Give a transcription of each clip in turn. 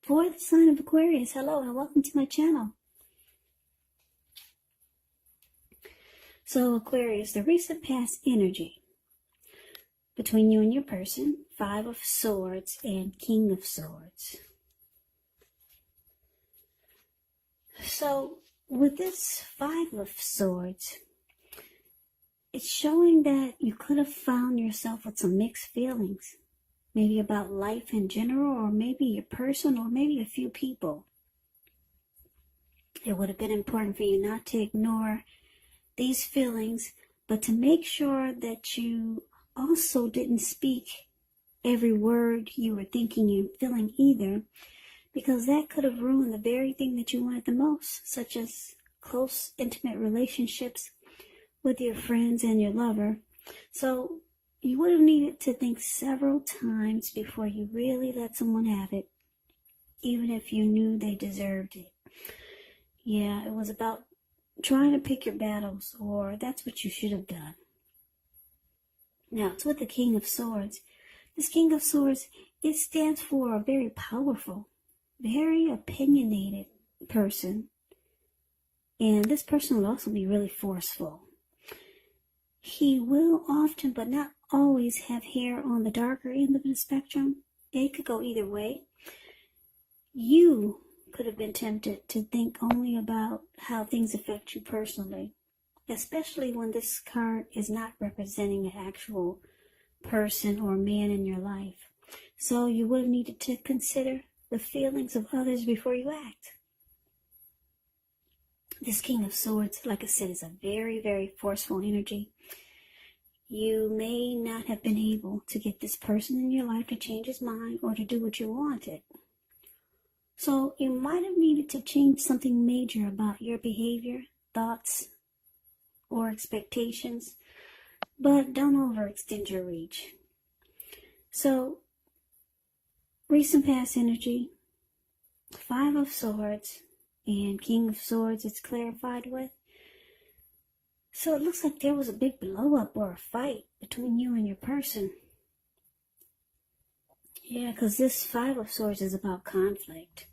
For the sign of Aquarius, hello and welcome to my channel. So Aquarius, the recent past energy between you and your person, 5 of Swords and King of Swords. So with this 5 of Swords, it's showing that you could have found yourself with some mixed feelings. Maybe about life in general, or maybe your person, or maybe a few people. It would have been important for you not to ignore these feelings, but to make sure that you also didn't speak every word you were thinking and feeling either, because that could have ruined the very thing that you wanted the most, such as close, intimate relationships with your friends and your lover. So you would have needed to think several times before you really let someone have it, even if you knew they deserved it. Yeah, it was about trying to pick your battles, or that's what you should have done. Now, it's with the King of Swords. This King of Swords, it stands for a very powerful, very opinionated person. And this person will also be really forceful. He will often, but not always, have hair on the darker end of the spectrum. It could go either way. You could have been tempted to think only about how things affect you personally, especially when this card is not representing an actual person or man in your life. So you would have needed to consider the feelings of others before you act. This King of Swords, like I said, is a very, very forceful energy. You may not have been able to get this person in your life to change his mind or to do what you wanted. So you might have needed to change something major about your behavior, thoughts, or expectations, but don't overextend your reach. So, recent past energy, 5 of Swords, and King of Swords it's clarified with. So it looks like there was a big blow up or a fight between you and your person. Yeah, because this 5 of Swords is about conflict.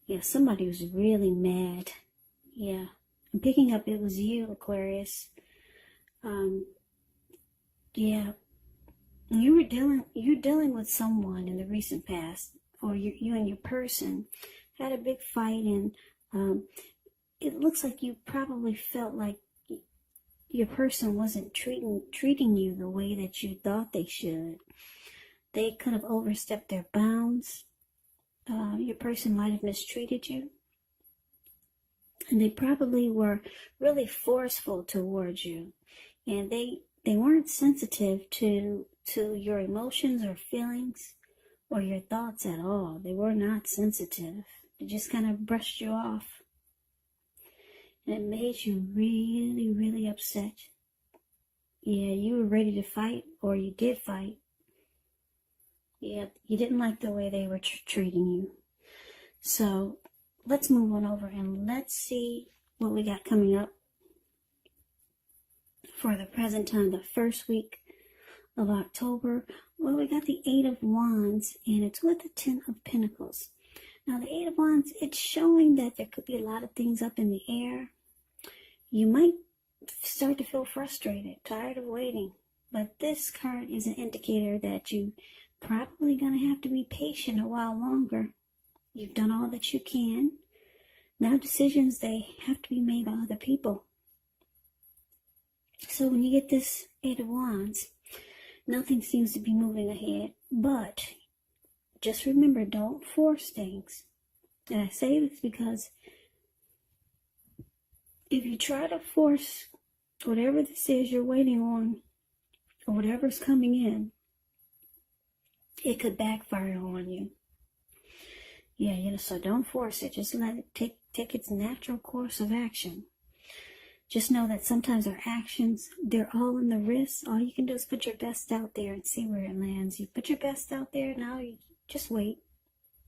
Yeah, somebody was really mad. Yeah, I'm picking up it was you, Aquarius. Yeah, you're dealing with someone in the recent past, or you and your person had a big fight, and it looks like you probably felt like your person wasn't treating you the way that you thought they should. They could have overstepped their bounds. Your person might have mistreated you. And they probably were really forceful towards you. And they weren't sensitive to your emotions or feelings or your thoughts at all. They were not sensitive. They just kind of brushed you off. And it made you really, really upset. Yeah, you were ready to fight, or you did fight. Yeah, you didn't like the way they were treating you. So let's move on over and let's see what we got coming up for the present time, the first week of October. Well, we got the 8 of Wands, and it's with the 10 of Pentacles. Now, the 8 of Wands, it's showing that there could be a lot of things up in the air. You might start to feel frustrated, tired of waiting. But this card is an indicator that you probably going to have to be patient a while longer. You've done all that you can. Now decisions, they have to be made by other people. So when you get this 8 of Wands, nothing seems to be moving ahead. But just remember, don't force things. And I say this because if you try to force whatever this is you're waiting on, or whatever's coming in, it could backfire on you. Yeah, so don't force it. Just let it take its natural course of action. Just know that sometimes our actions, they're all in the wrist. All you can do is put your best out there and see where it lands. You put your best out there, now you just wait.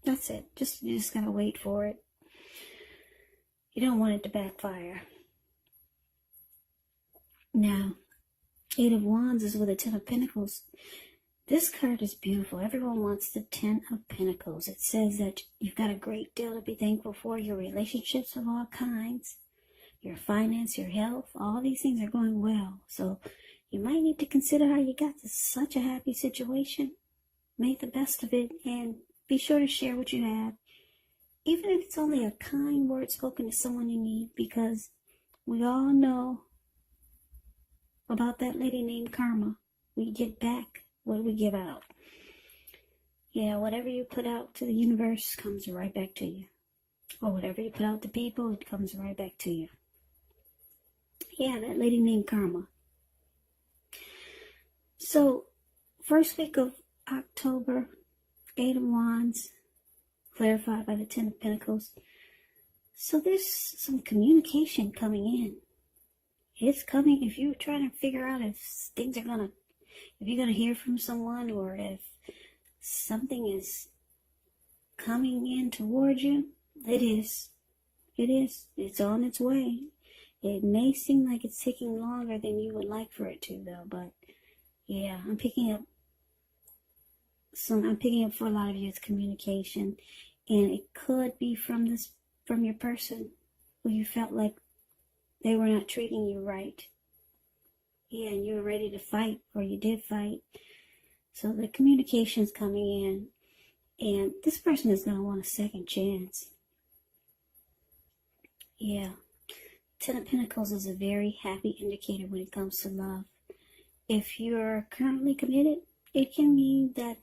That's it. You just gotta wait for it. You don't want it to backfire. Now, 8 of Wands is with a 10 of Pentacles. This card is beautiful. Everyone wants the Ten of Pentacles. It says that you've got a great deal to be thankful for. Your relationships of all kinds, your finance, your health, all these things are going well. So you might need to consider how you got to such a happy situation. Make the best of it and be sure to share what you have. Even if it's only a kind word spoken to someone in need, because we all know about that lady named Karma. We get back what we give out. Yeah, whatever you put out to the universe comes right back to you. Or whatever you put out to people, it comes right back to you. Yeah, that lady named Karma. So, first week of October, 8 of Wands, clarified by the 10 of Pentacles. So there's some communication coming in. It's coming. If you're trying to figure out if things are gonna, if you're gonna hear from someone, or if something is coming in towards you, it is. It is. It's on its way. It may seem like it's taking longer than you would like for it to, though. But yeah, I'm picking up for a lot of you. It's communication, and it could be from your person who you felt like they were not treating you right. Yeah, and you were ready to fight, or you did fight. So the communication's coming in, and this person is going to want a second chance. Yeah. 10 of Pentacles is a very happy indicator when it comes to love. If you're currently committed, it can mean that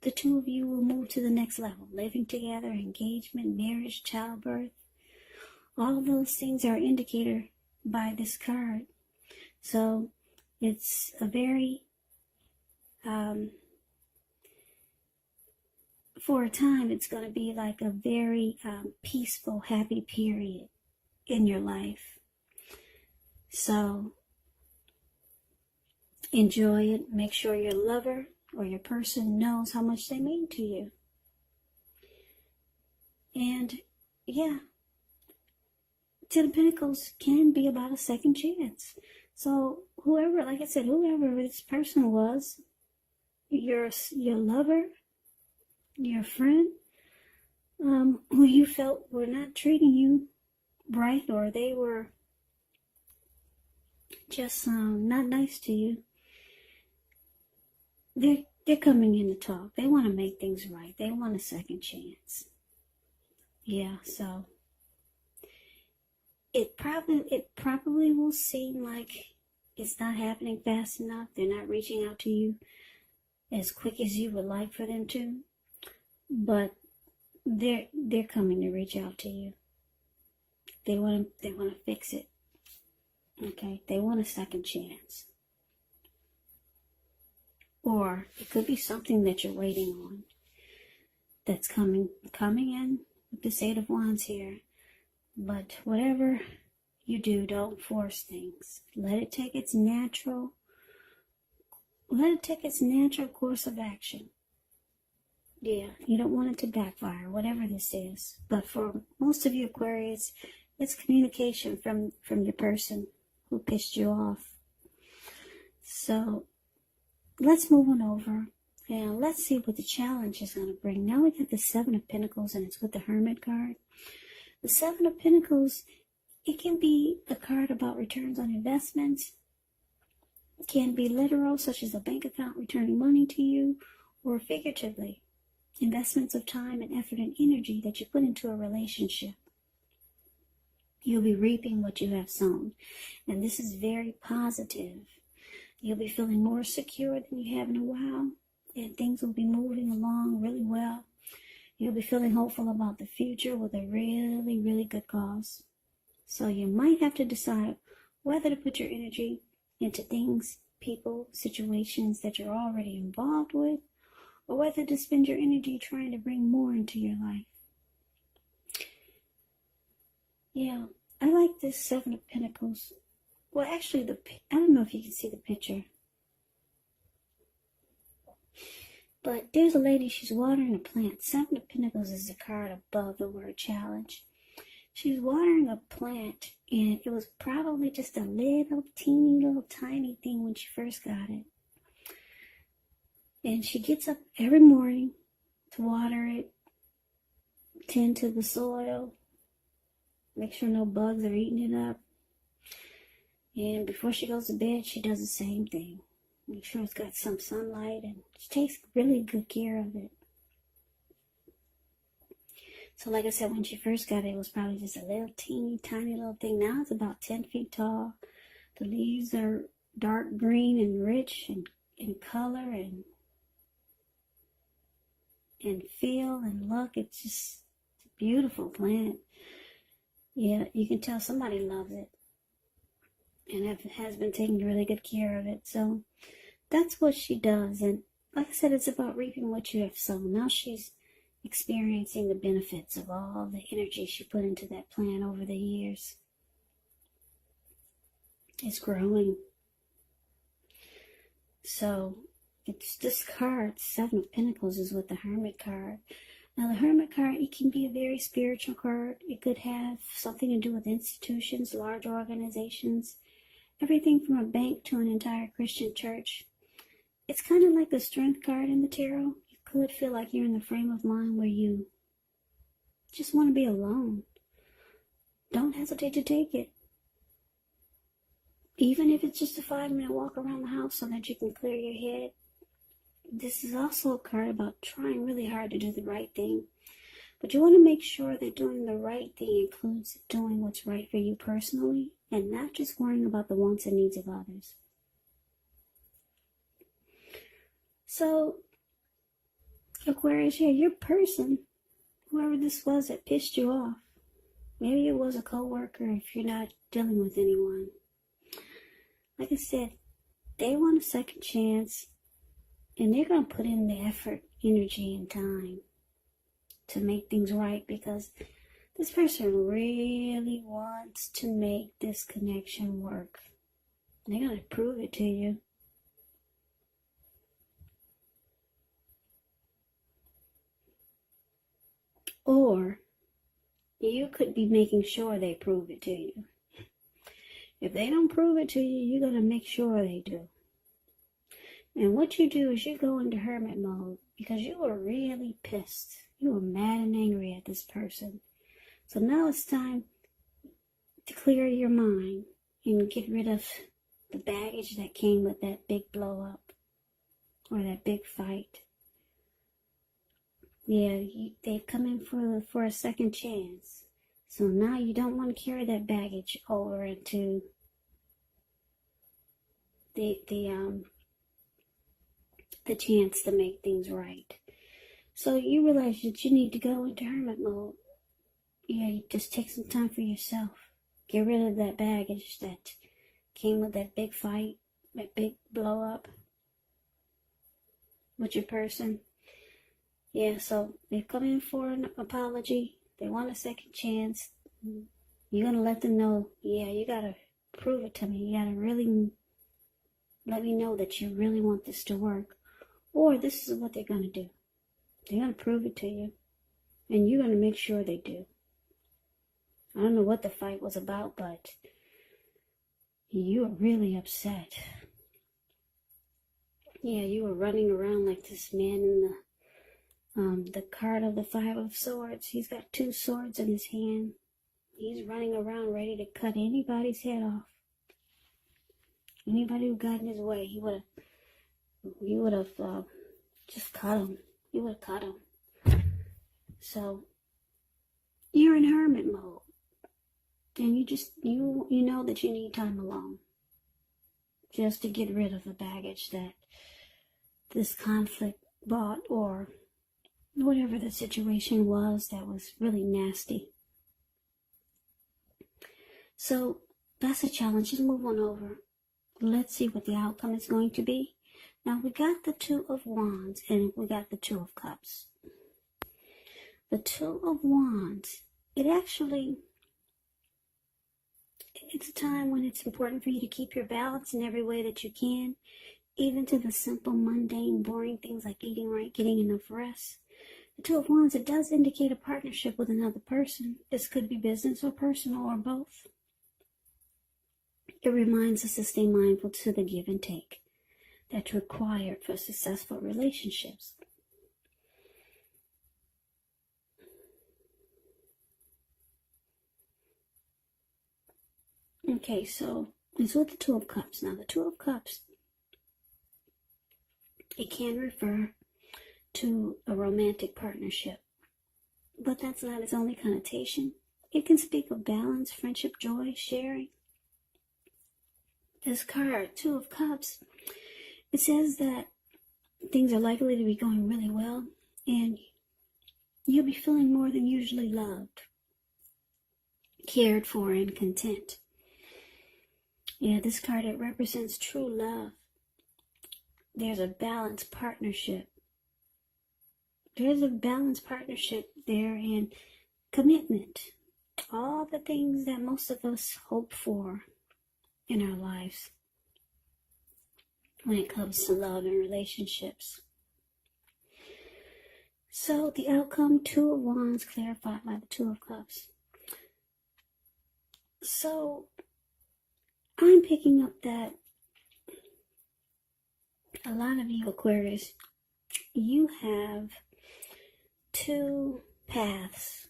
the two of you will move to the next level. Living together, engagement, marriage, childbirth. All of those things are an indicator by this card. So it's a very, for a time, it's going to be like a very peaceful, happy period in your life. So enjoy it. Make sure your lover or your person knows how much they mean to you. And yeah, 10 of Pentacles can be about a second chance. So whoever, like I said, whoever this person was, your lover, your friend, who you felt were not treating you right, or they were just not nice to you, they're coming in to talk. They want to make things right. They want a second chance. Yeah, so it probably will seem like it's not happening fast enough. They're not reaching out to you as quick as you would like for them to, but they're coming to reach out to you. They want to fix it. Okay, they want a second chance. Or it could be something that you're waiting on that's coming in with this 8 of Wands here. But whatever you do, don't force things. Let it take its natural course of action. Yeah, you don't want it to backfire, whatever this is. But for most of you Aquarius, it's communication from your person who pissed you off. So let's move on over, and let's see what the challenge is going to bring. Now we got the 7 of Pentacles, and it's with the Hermit card. The 7 of Pentacles, it can be a card about returns on investments. It can be literal, such as a bank account returning money to you, or figuratively, investments of time and effort and energy that you put into a relationship. You'll be reaping what you have sown, and this is very positive. You'll be feeling more secure than you have in a while, and things will be moving along really well. You'll be feeling hopeful about the future with a really, really good cause. So you might have to decide whether to put your energy into things, people, situations that you're already involved with, or whether to spend your energy trying to bring more into your life. Yeah, I like this 7 of Pentacles. Well, actually, I don't know if you can see the picture. But there's a lady, she's watering a plant. 7 of Pentacles is the card above the word challenge. She's watering a plant, and it was probably just a little teeny little tiny thing when she first got it. And she gets up every morning to water it, tend to the soil, make sure no bugs are eating it up. And before she goes to bed, she does the same thing. Make sure it's got some sunlight, and she takes really good care of it. So like I said, when she first got it was probably just a little teeny tiny little thing. Now it's about 10 feet tall. The leaves are dark green and rich and in color and feel and look. It's just a beautiful plant. Yeah, you can tell somebody loves it and has been taking really good care of it. So that's what she does. And like I said, it's about reaping what you have sown. Now she's experiencing the benefits of all the energy she put into that plant over the years. It's growing. So it's this card, Seven of Pentacles, is with the Hermit card. Now the Hermit card, it can be a very spiritual card. It could have something to do with institutions, large organizations, everything from a bank to an entire Christian church. It's kind of like the Strength card in the tarot. You could feel like you're in the frame of mind where you just want to be alone. Don't hesitate to take it. Even if it's just a 5-minute walk around the house so that you can clear your head. This is also a card about trying really hard to do the right thing. But you want to make sure that doing the right thing includes doing what's right for you personally and not just worrying about the wants and needs of others. So, Aquarius, yeah, your person, whoever this was that pissed you off, maybe it was a coworker if you're not dealing with anyone. Like I said, they want a second chance, and they're going to put in the effort, energy, and time to make things right, because this person really wants to make this connection work. They're going to prove it to you. Or you could be making sure they prove it to you. If they don't prove it to you, you're going to make sure they do. And what you do is you go into hermit mode because you were really pissed. You were mad and angry at this person. So now it's time to clear your mind and get rid of the baggage that came with that big blow up or that big fight. Yeah, they've come in for a second chance. So now you don't want to carry that baggage over into the chance to make things right. So you realize that you need to go into hermit mode. Yeah, you just take some time for yourself. Get rid of that baggage that came with that big fight, that big blow up with your person. Yeah, so they've come in for an apology. They want a second chance. You're going to let them know, yeah, you got to prove it to me. You got to really let me know that you really want this to work. Or this is what they're going to do. They're going to prove it to you. And you're going to make sure they do. I don't know what the fight was about, but you were really upset. Yeah, you were running around like this man in the card of the Five of Swords. He's got 2 swords in his hand. He's running around ready to cut anybody's head off. Anybody who got in his way, he would have just cut him. He would have cut him. So you're in hermit mode, and you know that you need time alone, just to get rid of the baggage that this conflict brought, or whatever the situation was that was really nasty. So that's a challenge. Just move on over. Let's see what the outcome is going to be. Now we got the 2 of Wands and we got the 2 of Cups. The 2 of Wands, it's a time when it's important for you to keep your balance in every way that you can, even to the simple, mundane, boring things like eating right, getting enough rest. The 2 of Wands, it does indicate a partnership with another person. This could be business or personal or both. It reminds us to stay mindful to the give and take. that's required for successful relationships. Okay, so it's with the Two of Cups. Now, the Two of Cups, it can refer to a romantic partnership, but that's not its only connotation. It can speak of balance, friendship, joy, sharing. This card, Two of Cups, it says that things are likely to be going really well, and you'll be feeling more than usually loved, cared for, and content. Yeah, this card, it represents true love. There's a balanced partnership. There's a balanced partnership there, and commitment. All the things that most of us hope for in our lives when it comes to love and relationships. So the outcome, Two of Wands, clarified by the Two of Cups. So I'm picking up that a lot of you Aquarius, you have two paths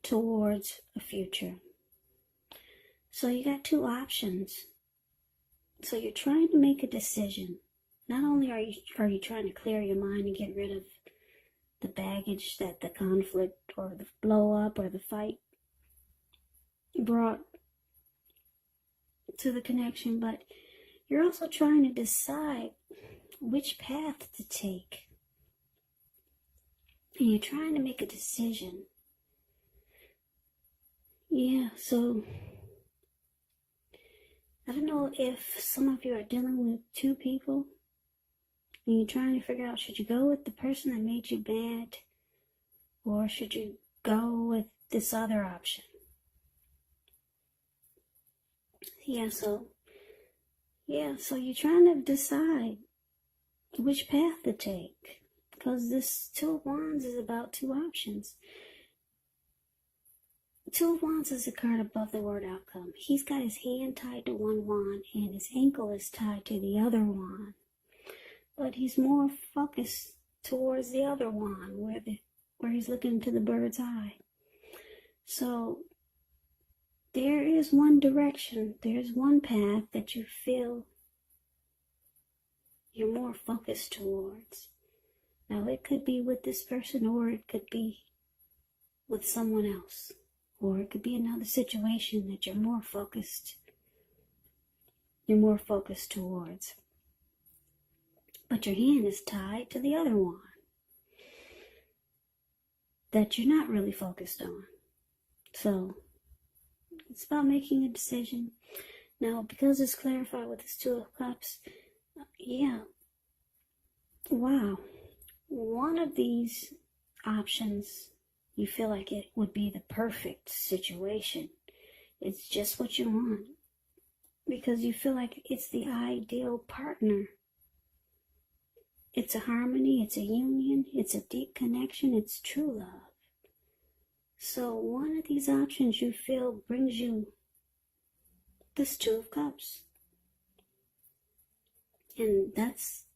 towards a future. So you got two options. So you're trying to make a decision. Not only are you trying to clear your mind and get rid of the baggage that the conflict or the blow up or the fight brought to the connection, but you're also trying to decide which path to take. And you're trying to make a decision. Yeah, so I don't know if some of you are dealing with two people and you're trying to figure out, should you go with the person that made you mad, or should you go with this other option? So you're trying to decide which path to take, because this Two of Wands is about two options. Two of Wands is a card above the word outcome. He's got his hand tied to one wand and his ankle is tied to the other wand, but he's more focused towards the other wand where he's looking into the bird's eye. So there is one direction, there's one path that you feel you're more focused towards. Now, it could be with this person, or it could be with someone else, or it could be another situation that you're more focused towards. But your hand is tied to the other one that you're not really focused on. So it's about making a decision. Now, because it's clarified with this Two of Cups, wow. One of these options, you feel like it would be the perfect situation. It's just what you want, because you feel like it's the ideal partner. It's a harmony, it's a union, it's a deep connection, it's true love. So one of these options you feel brings you this Two of Cups. And that's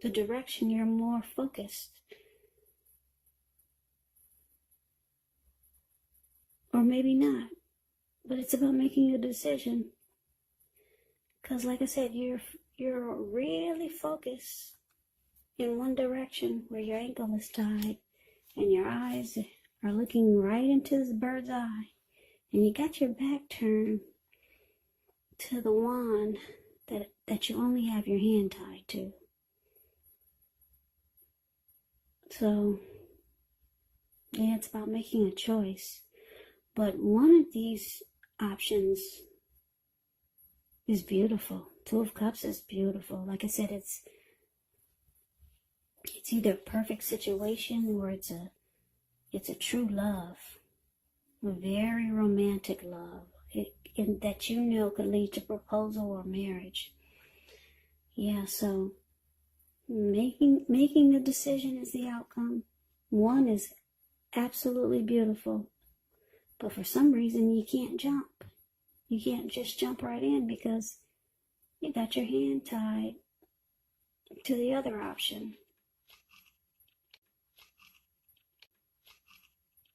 the direction you're more focused. Or maybe not. But it's about making a decision. Because like I said, you're really focused in one direction where your ankle is tied and your eyes are looking right into this bird's eye. And you got your back turned to the wand that you only have your hand tied to. So, it's about making a choice. But one of these options is beautiful. Two of Cups is beautiful. Like I said, it's either a perfect situation or it's a true love. A very romantic love. And that could lead to proposal or marriage. So making a decision is the outcome. One is absolutely beautiful, but for some reason you can't jump. You can't just jump right in because you got your hand tied to the other option.